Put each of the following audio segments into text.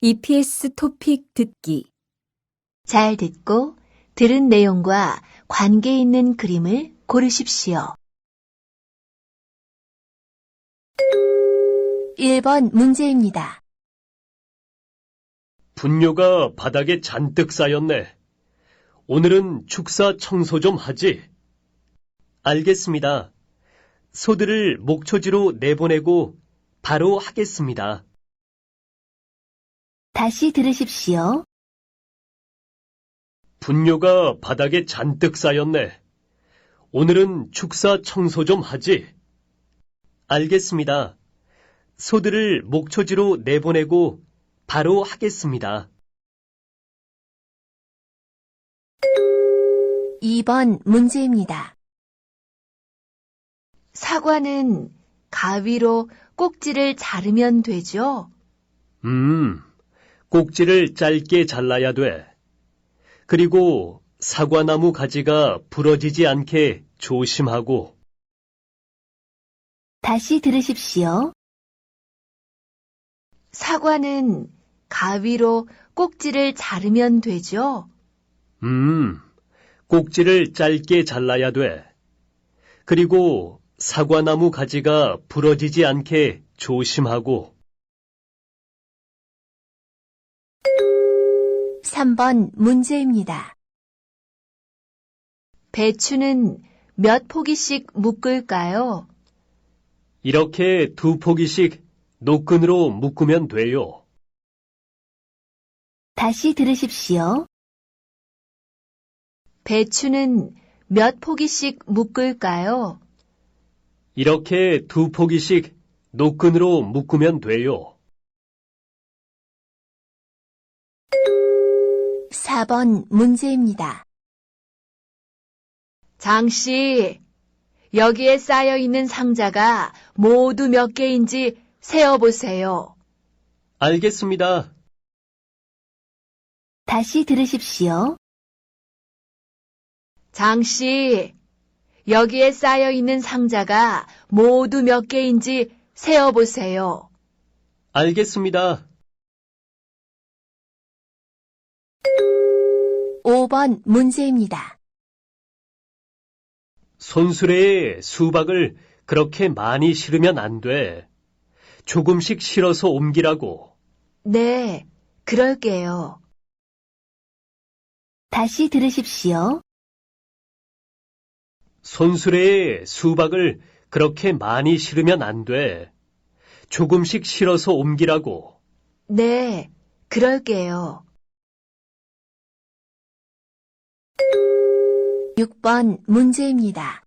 EPS 토픽 듣기. 잘 듣고 들은 내용과 관계 있는 그림을 고르십시오. 1번 문제입니다. 분뇨가 바닥에 잔뜩 쌓였네. 오늘은 축사 청소 좀 하지? 알겠습니다. 소들을 목초지로 내보내고 바로 하겠습니다. 다시 들으십시오. 분뇨가 바닥에 잔뜩 쌓였네. 오늘은 축사 청소 좀 하지? 알겠습니다. 소들을 목초지로 내보내고 바로 하겠습니다. 2번 문제입니다. 사과는 가위로 꼭지를 자르면 되죠? 꼭지를 짧게 잘라야 돼. 그리고 사과나무 가지가 부러지지 않게 조심하고. 다시 들으십시오. 사과는 가위로 꼭지를 자르면 되죠? 꼭지를 짧게 잘라야 돼. 그리고 사과나무 가지가 부러지지 않게 조심하고. 3번 문제입니다. 배추는 몇 포기씩 묶을까요? 이렇게 2포기씩 노끈으로 묶으면 돼요. 다시 들으십시오. 배추는 몇 포기씩 묶을까요? 이렇게 2포기씩 노끈으로 묶으면 돼요. 4번 문제입니다. 장씨, 여기에 쌓여 있는 상자가 모두 몇 개인지 세어보세요. 알겠습니다. 다시 들으십시오. 장씨, 여기에 쌓여 있는 상자가 모두 몇 개인지 세어보세요. 알겠습니다. 5번 문제입니다. 손수레에 수박을 그렇게 많이 실으면 안 돼. 조금씩 실어서 옮기라고. 네, 그럴게요. 다시 들으십시오. 손수레에 수박을 그렇게 많이 실으면 안 돼. 조금씩 실어서 옮기라고. 네, 그럴게요. 6번 문제입니다.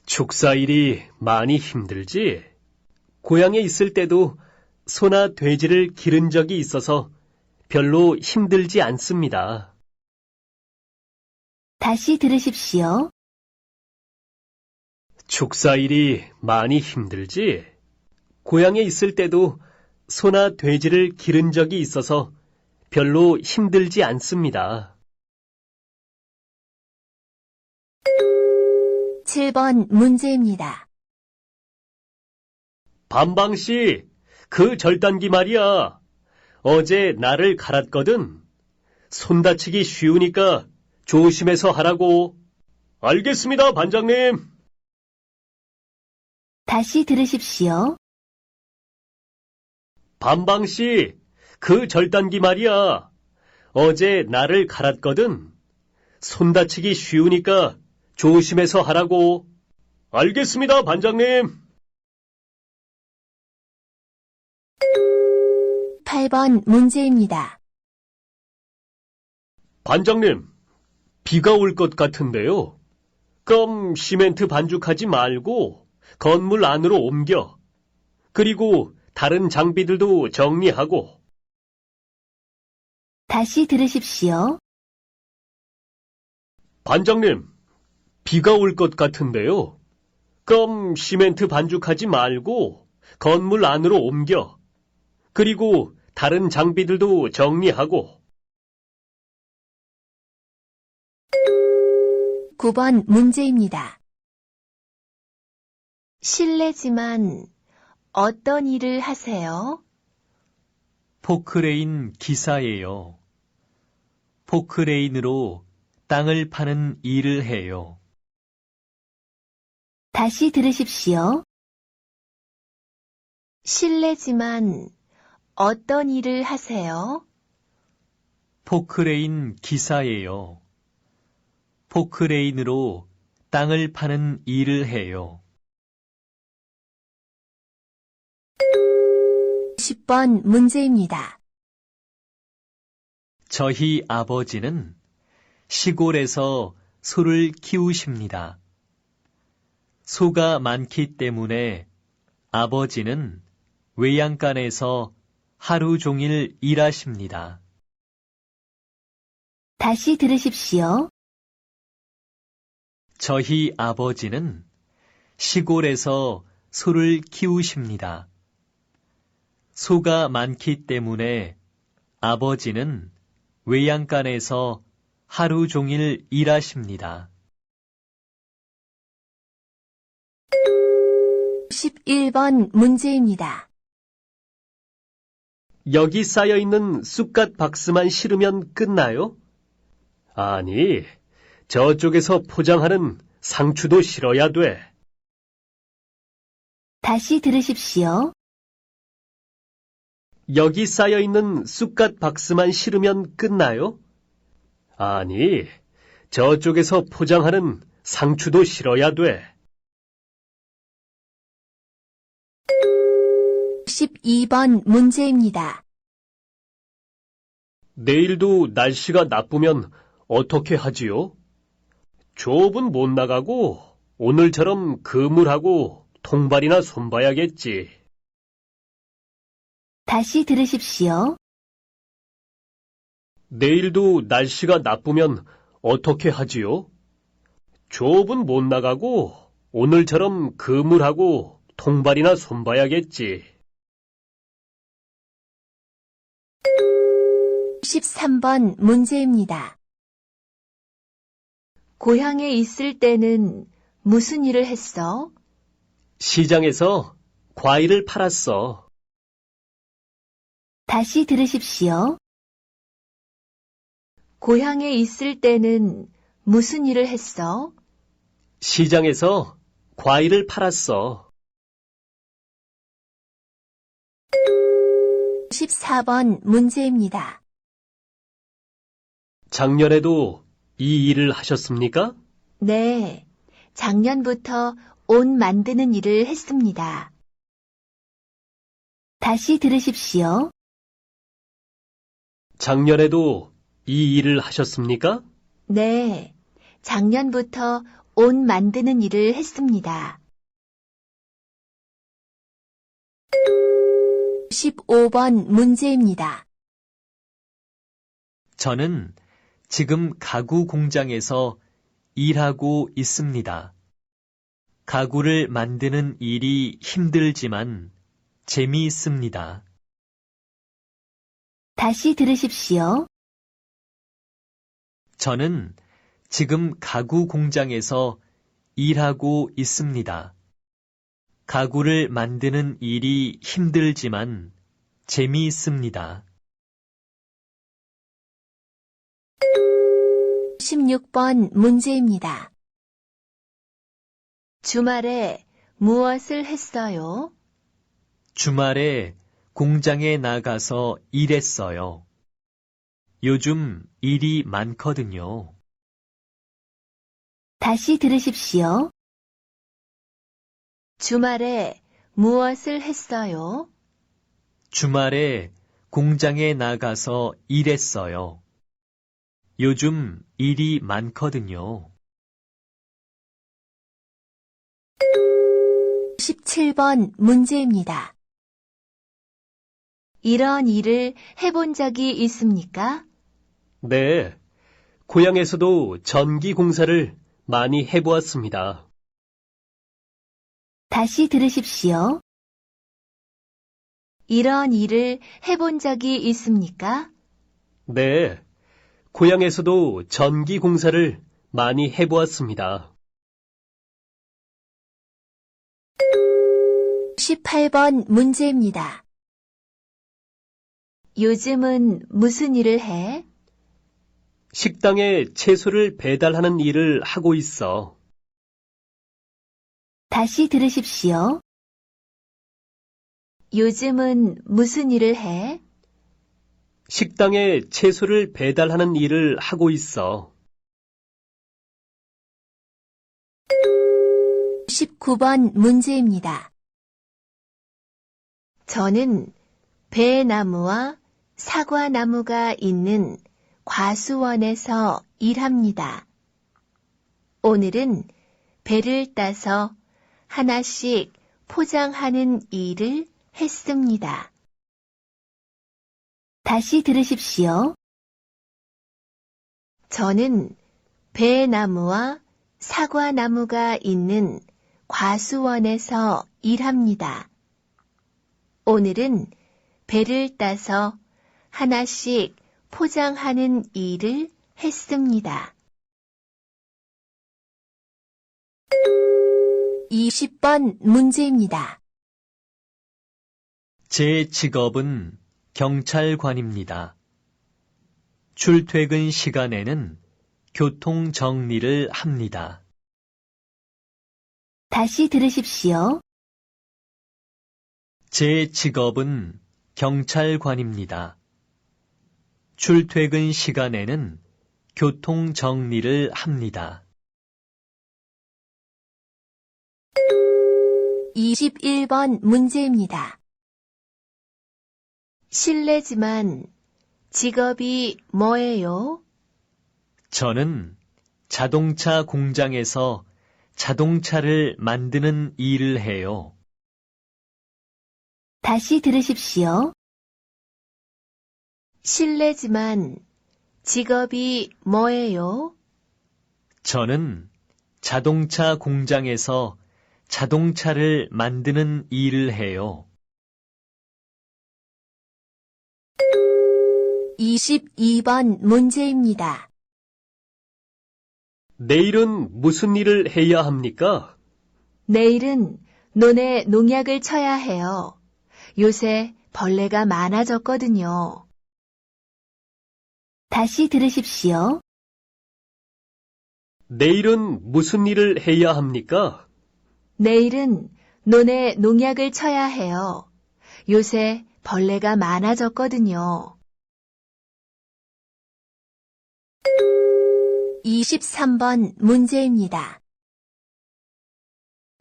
축사일이 많이 힘들지? 고향에 있을 때도 소나 돼지를 기른 적이 있어서 별로 힘들지 않습니다. 다시 들으십시오. 축사일이 많이 힘들지? 고향에 있을 때도 소나 돼지를 기른 적이 있어서 별로 힘들지 않습니다. 7번 문제입니다. 반방씨, 그 절단기 말이야. 어제 나를 갈았거든. 손 다치기 쉬우니까 조심해서 하라고. 알겠습니다, 반장님. 다시 들으십시오. 반방씨, 그 절단기 말이야. 어제 나를 갈았거든. 손 다치기 쉬우니까 조심해서 하라고. 알겠습니다, 반장님. 8번 문제입니다. 반장님, 비가 올 것 같은데요. 그럼 시멘트 반죽하지 말고 건물 안으로 옮겨. 그리고 다른 장비들도 정리하고. 다시 들으십시오. 반장님, 비가 올 것 같은데요. 그럼 시멘트 반죽하지 말고 건물 안으로 옮겨. 그리고 다른 장비들도 정리하고. 9번 문제입니다. 실례지만 어떤 일을 하세요? 포크레인 기사예요. 포크레인으로 땅을 파는 일을 해요. 다시 들으십시오. 실례지만 어떤 일을 하세요? 포크레인 기사예요. 포크레인으로 땅을 파는 일을 해요. 10번 문제입니다. 저희 아버지는 시골에서 소를 키우십니다. 소가 많기 때문에 아버지는 외양간에서 하루 종일 일하십니다. 다시 들으십시오. 저희 아버지는 시골에서 소를 키우십니다. 소가 많기 때문에 아버지는 외양간에서 하루 종일 일하십니다. 11번 문제입니다. 여기 쌓여있는 쑥갓 박스만 실으면 끝나요? 아니, 저쪽에서 포장하는 상추도 실어야 돼. 다시 들으십시오. 여기 쌓여있는 쑥갓 박스만 실으면 끝나요? 아니, 저쪽에서 포장하는 상추도 실어야 돼. 12번 문제입니다. 내일도 날씨가 나쁘면 어떻게 하지요? 조업은 못 나가고 오늘처럼 그물하고 통발이나 손봐야겠지. 다시 들으십시오. 내일도 날씨가 나쁘면 어떻게 하지요? 조업은 못 나가고 오늘처럼 그물하고 통발이나 손봐야겠지. 13번 문제입니다. 고향에 있을 때는 무슨 일을 했어? 시장에서 과일을 팔았어. 다시 들으십시오. 고향에 있을 때는 무슨 일을 했어? 시장에서 과일을 팔았어. 14번 문제입니다. 작년에도 이 일을 하셨습니까? 네, 작년부터 옷 만드는 일을 했습니다. 다시 들으십시오. 작년에도 이 일을 하셨습니까? 네, 작년부터 옷 만드는 일을 했습니다. 15번 문제입니다. 저는 지금 가구 공장에서 일하고 있습니다. 가구를 만드는 일이 힘들지만 재미있습니다. 다시 들으십시오. 저는 지금 가구 공장에서 일하고 있습니다. 가구를 만드는 일이 힘들지만 재미있습니다. 16번 문제입니다. 주말에 무엇을 했어요? 주말에 공장에 나가서 일했어요. 요즘 일이 많거든요. 다시 들으십시오. 주말에 무엇을 했어요? 주말에 공장에 나가서 일했어요. 요즘 일이 많거든요. 17번 문제입니다. 이런 일을 해본 적이 있습니까? 네, 고향에서도 전기 공사를 많이 해보았습니다. 다시 들으십시오. 이런 일을 해본 적이 있습니까? 네, 고향에서도 전기 공사를 많이 해보았습니다. 18번 문제입니다. 요즘은 무슨 일을 해? 식당에 채소를 배달하는 일을 하고 있어. 다시 들으십시오. 요즘은 무슨 일을 해? 식당에 채소를 배달하는 일을 하고 있어. 19번 문제입니다. 저는 배나무와 사과나무가 있는 과수원에서 일합니다. 오늘은 배를 따서 하나씩 포장하는 일을 했습니다. 다시 들으십시오. 저는 배나무와 사과나무가 있는 과수원에서 일합니다. 오늘은 배를 따서 하나씩 포장하는 일을 했습니다. 20번 문제입니다. 제 직업은 경찰관입니다. 출퇴근 시간에는 교통 정리를 합니다. 다시 들으십시오. 제 직업은 경찰관입니다. 출퇴근 시간에는 교통 정리를 합니다. 21번 문제입니다. 실례지만 직업이 뭐예요? 저는 자동차 공장에서 자동차를 만드는 일을 해요. 다시 들으십시오. 실례지만 직업이 뭐예요? 저는 자동차 공장에서 자동차를 만드는 일을 해요. 22번 문제입니다. 내일은 무슨 일을 해야 합니까? 내일은 논에 농약을 쳐야 해요. 요새 벌레가 많아졌거든요. 다시 들으십시오. 내일은 무슨 일을 해야 합니까? 내일은 논에 농약을 쳐야 해요. 요새 벌레가 많아졌거든요. 23번 문제입니다.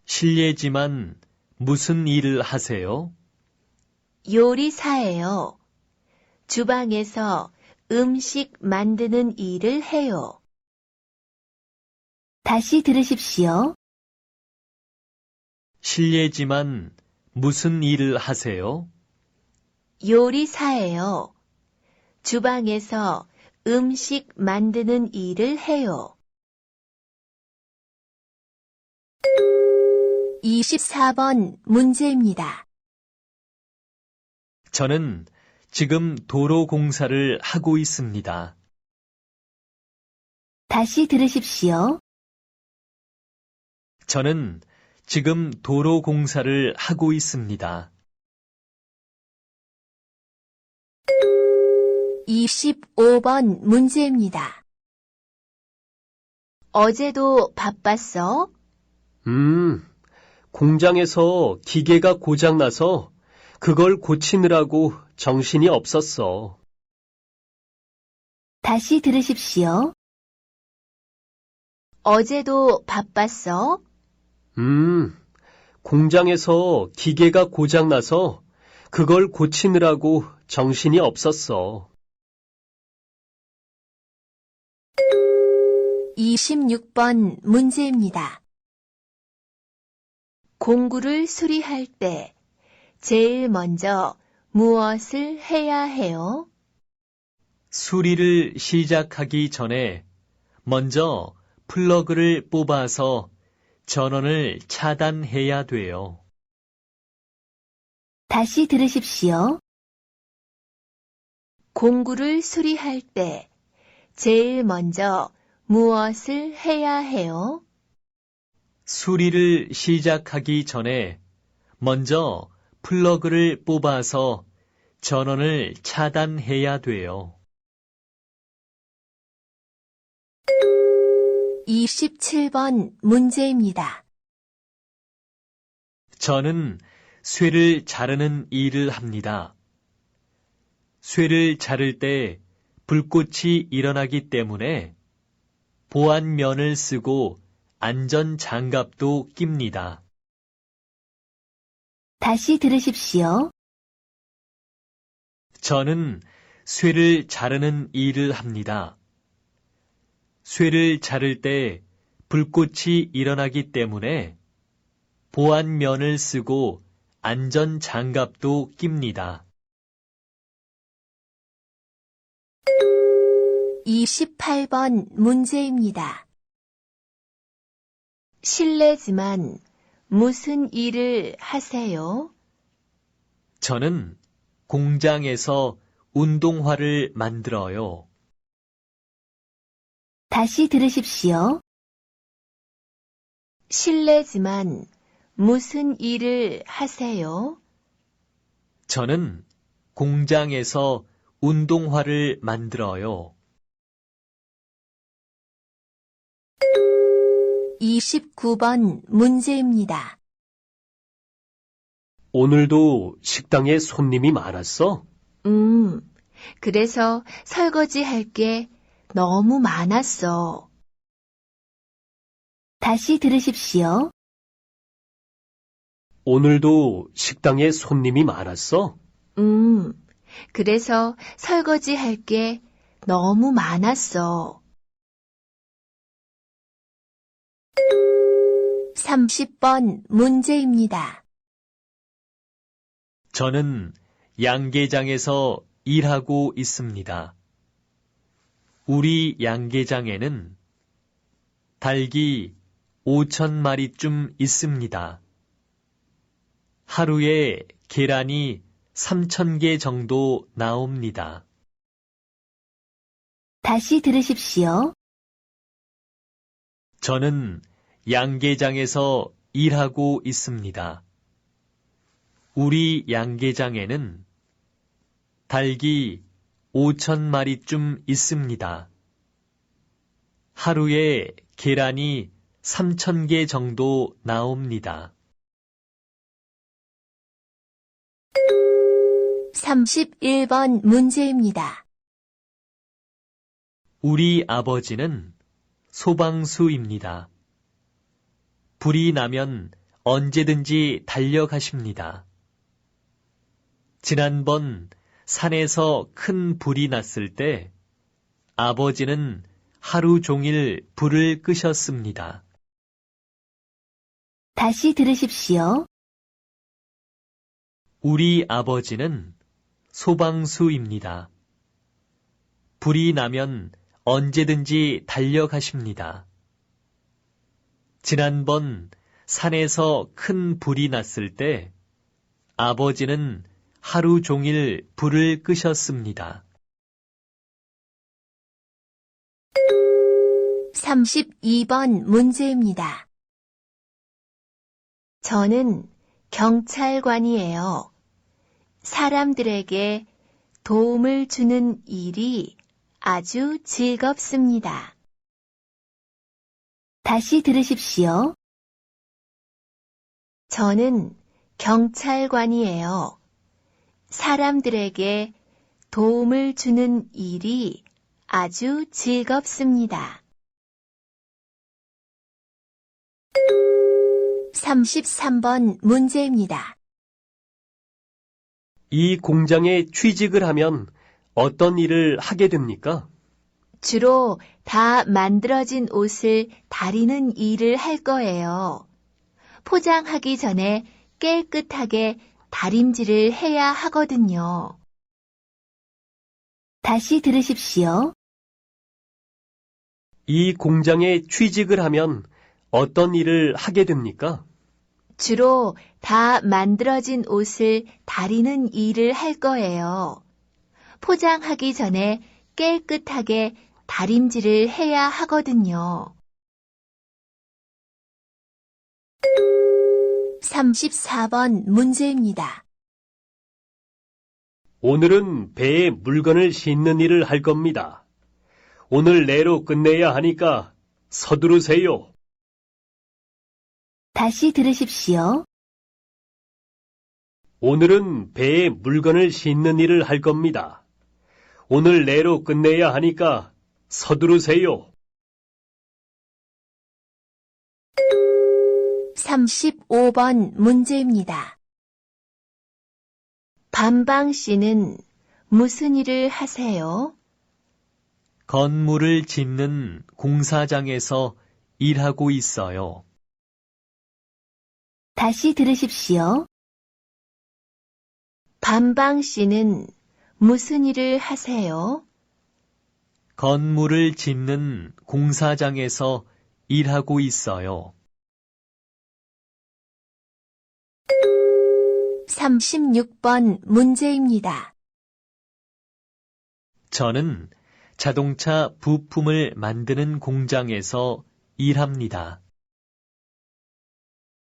실례지만 무슨 일을 하세요? 요리사예요. 주방에서 음식 만드는 일을 해요. 다시 들으십시오. 실례지만 무슨 일을 하세요? 요리사예요. 주방에서 음식 만드는 일을 해요. 24번 문제입니다. 저는 지금 도로 공사를 하고 있습니다. 다시 들으십시오. 저는 지금 도로 공사를 하고 있습니다. 25번 문제입니다. 어제도 바빴어? 공장에서 기계가 고장나서 그걸 고치느라고 정신이 없었어. 다시 들으십시오. 어제도 바빴어? 공장에서 기계가 고장나서 그걸 고치느라고 정신이 없었어. 26번 문제입니다. 공구를 수리할 때 제일 먼저 무엇을 해야 해요? 수리를 시작하기 전에 먼저 플러그를 뽑아서 전원을 차단해야 돼요. 다시 들으십시오. 공구를 수리할 때 제일 먼저 무엇을 해야 해요? 수리를 시작하기 전에 먼저 플러그를 뽑아서 전원을 차단해야 돼요. 27번 문제입니다. 저는 쇠를 자르는 일을 합니다. 쇠를 자를 때 불꽃이 일어나기 때문에 보안면을 쓰고 안전 장갑도 낍니다. 다시 들으십시오. 저는 쇠를 자르는 일을 합니다. 쇠를 자를 때 불꽃이 일어나기 때문에 보안면을 쓰고 안전 장갑도 낍니다. 28번 문제입니다. 실례지만 무슨 일을 하세요? 저는 공장에서 운동화를 만들어요. 다시 들으십시오. 실례지만 무슨 일을 하세요? 저는 공장에서 운동화를 만들어요. 29번 문제입니다. 오늘도 식당에 손님이 많았어? 그래서 설거지 할 게 너무 많았어. 다시 들으십시오. 오늘도 식당에 손님이 많았어? 그래서 설거지 할 게 너무 많았어. 30번 문제입니다. 저는 양계장에서 일하고 있습니다. 우리 양계장에는 닭이 5,000마리쯤 있습니다. 하루에 계란이 3,000개 정도 나옵니다. 다시 들으십시오. 저는 양계장에서 일하고 있습니다. 우리 양계장에는 닭이 5,000마리쯤 있습니다. 하루에 계란이 3,000개 정도 나옵니다. 31번 문제입니다. 우리 아버지는 소방수입니다. 불이 나면 언제든지 달려가십니다. 지난번 산에서 큰 불이 났을 때 아버지는 하루 종일 불을 끄셨습니다. 다시 들으십시오. 우리 아버지는 소방수입니다. 불이 나면 언제든지 달려가십니다. 지난번 산에서 큰 불이 났을 때 아버지는 하루 종일 불을 끄셨습니다. 32번 문제입니다. 저는 경찰관이에요. 사람들에게 도움을 주는 일이 아주 즐겁습니다. 다시 들으십시오. 저는 경찰관이에요. 사람들에게 도움을 주는 일이 아주 즐겁습니다. 33번 문제입니다. 이 공장에 취직을 하면 어떤 일을 하게 됩니까? 주로 다 만들어진 옷을 다리는 일을 할 거예요. 포장하기 전에 깨끗하게 다림질을 해야 하거든요. 다시 들으십시오. 이 공장에 취직을 하면 어떤 일을 하게 됩니까? 주로 다 만들어진 옷을 다리는 일을 할 거예요. 포장하기 전에 깨끗하게 다림질을 해야 하거든요. 34번 문제입니다. 오늘은 배에 물건을 싣는 일을 할 겁니다. 오늘 내로 끝내야 하니까 서두르세요. 다시 들으십시오. 오늘은 배에 물건을 싣는 일을 할 겁니다. 오늘 내로 끝내야 하니까 서두르세요. 35번 문제입니다. 반방 씨는 무슨 일을 하세요? 건물을 짓는 공사장에서 일하고 있어요. 다시 들으십시오. 반방 씨는 무슨 일을 하세요? 건물을 짓는 공사장에서 일하고 있어요. 36번 문제입니다. 저는 자동차 부품을 만드는 공장에서 일합니다.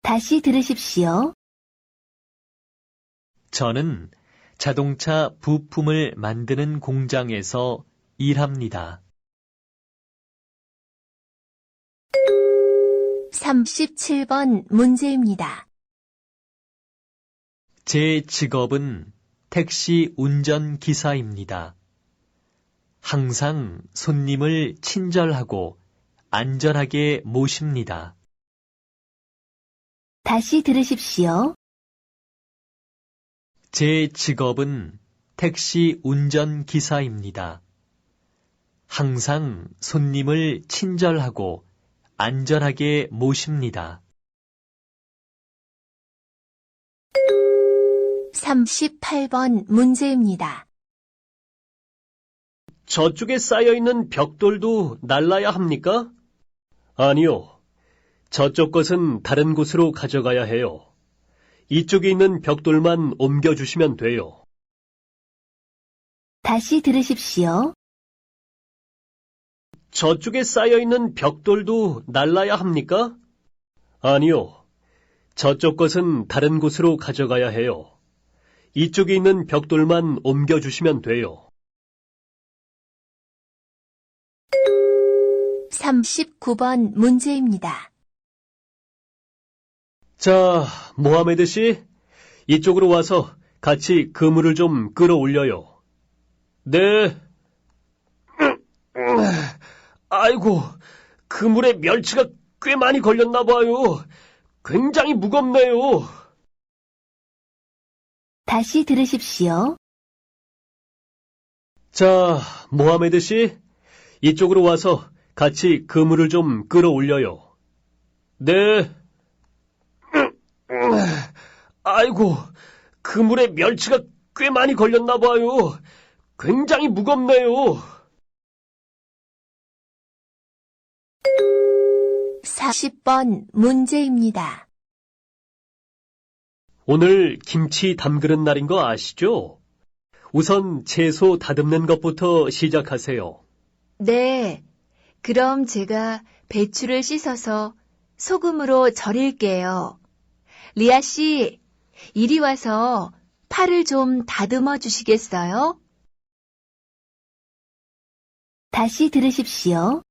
다시 들으십시오. 저는 자동차 부품을 만드는 공장에서 일합니다. 37번 문제입니다. 제 직업은 택시 운전기사입니다. 항상 손님을 친절하고 안전하게 모십니다. 다시 들으십시오. 제 직업은 택시 운전기사입니다. 항상 손님을 친절하고 안전하게 모십니다. 38번 문제입니다. 저쪽에 쌓여있는 벽돌도 날라야 합니까? 아니요. 저쪽 것은 다른 곳으로 가져가야 해요. 이쪽에 있는 벽돌만 옮겨주시면 돼요. 다시 들으십시오. 저쪽에 쌓여있는 벽돌도 날라야 합니까? 아니요. 저쪽 것은 다른 곳으로 가져가야 해요. 이쪽에 있는 벽돌만 옮겨주시면 돼요. 39번 문제입니다. 자, 모하메드 씨, 이쪽으로 와서 같이 그물을 좀 끌어올려요. 네. 아이고, 그물에 멸치가 꽤 많이 걸렸나 봐요. 굉장히 무겁네요. 다시 들으십시오. 자, 모하메드 씨, 이쪽으로 와서 같이 그물을 좀 끌어올려요. 네. 아이고, 그물에 멸치가 꽤 많이 걸렸나 봐요. 굉장히 무겁네요. 40번 문제입니다. 오늘 김치 담그는 날인 거 아시죠? 우선 채소 다듬는 것부터 시작하세요. 네. 그럼 제가 배추를 씻어서 소금으로 절일게요. 리아 씨, 이리 와서 파를 좀 다듬어 주시겠어요? 다시 들으십시오.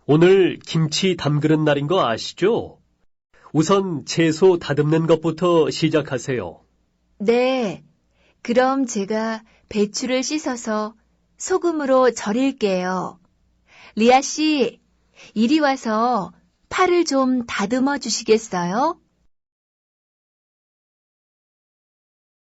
오늘 김치 담그는 날인 거 아시죠? 우선 채소 다듬는 것부터 시작하세요. 네. 그럼 제가 배추를 씻어서 소금으로 절일게요. 리아 씨, 이리 와서 파를 좀 다듬어 주시겠어요?